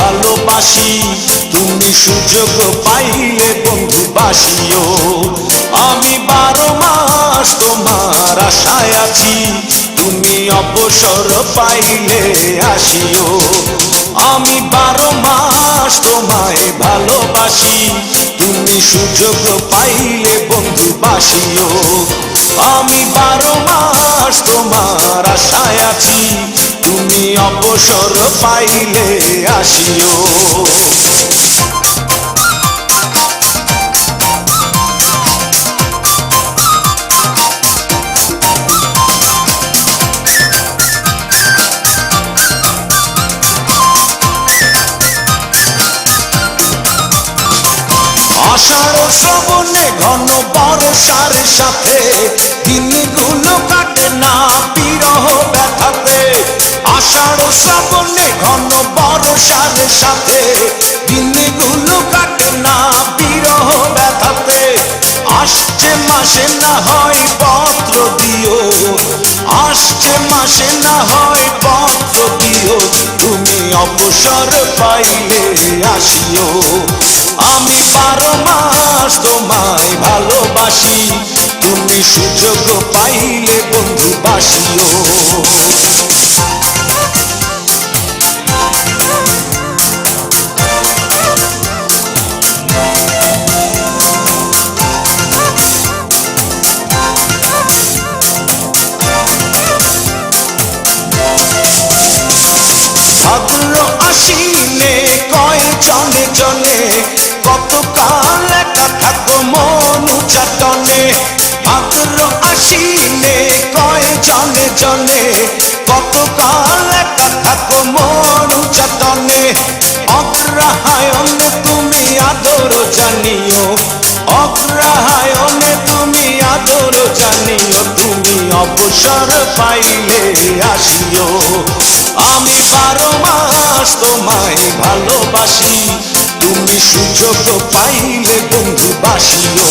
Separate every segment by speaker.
Speaker 1: ভালোবাসি, তুমি সুযোগ পাইলে বন্ধু বাসিও। আমি 12 মাস তোমার আশায় আছি, তুমি অবসর পাইলে আসিও। আমি 12 মাস তোমায় ভালোবাসি, তুমি সুযোগ পাইলে বন্ধু বাসিও। আমি 12 মাস তোমার আশায় আছি, তুমি অবসর পাইলে আসিও। আষাঢ় শ্রাবণে ঘন বর্ষার সাথে দিনগুলো কাটে না বিরহ ব্যথাতে। আষাঢ় শ্রাবণে ঘন বর্ষার সাথে দিনগুলো কাটে না বিরহ ব্যথাতে। আসছে মাসে না হয় পত্র দিও, আসছে মাসে না হয় পত্র দিও, তুমি অবসর পাইলে আসিও। আমি 12 মাস তোমায় ভালোবাসি, তুমি সুযোগ পাইলে বন্ধু বাসিও। ভাদ্র আশ্বিনে কয় জনে জনে, কতকাল একা থাকো মন উচাটনে। ভাদ্র আশ্বিনে কয় জনে জনে, কতকাল একা থাকো মন উচাটনে। অগ্রহায়ণে তুমি আদর জানিও, অগ্রহায়ণে তুমি আদর জানিও, তুমি অবসর পাইলে আসিও। আমি 12 মাস তোমায় ভালোবাসি, তুমি সুযোগ পাইলে বন্ধু বাসিও।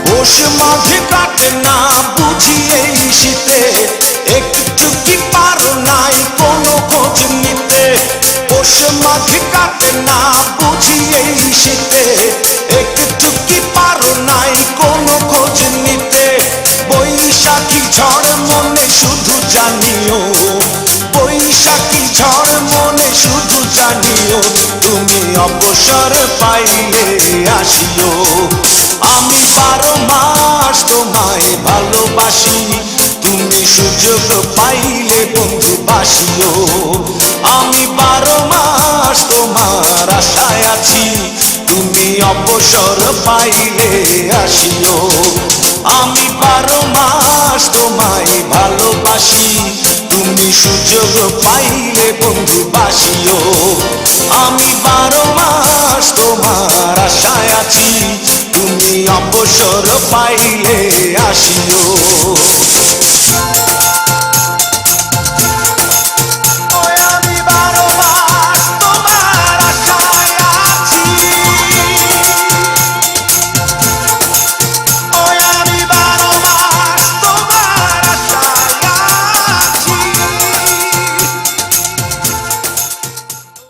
Speaker 1: পৌষ মাঘে কাটে না বুঝি এই শীতে, একটু কি পারো নাই কোনো খোঁজ নিতে। পৌষ মাঘে কাটে না বুঝি এই শীতে, একটু কি পারো নাই কোনো খোঁজ নিতে। বৈশাখী ঝড় মনে শুধু জানিও, বৈশাখী ঝড় মনে শুধু জানিও, তুমি অবসর পাইলে আসিও। আমি 12 মাস তোমায় ভালোবাসি, তুমি সুযোগ পাইলে বন্ধু বাসিও। আমি 12 মাস তোমার আশায় আছি, তুমি অবসর পাইলে আসিও। আমি 12 মাস তোমায় ভালোবাসি, তুমি সুযোগ পাইলে বন্ধু বাসিও। আমি 12 মাস তোমার আশায় আছি, তুমি অবসর পাইলে আসিও।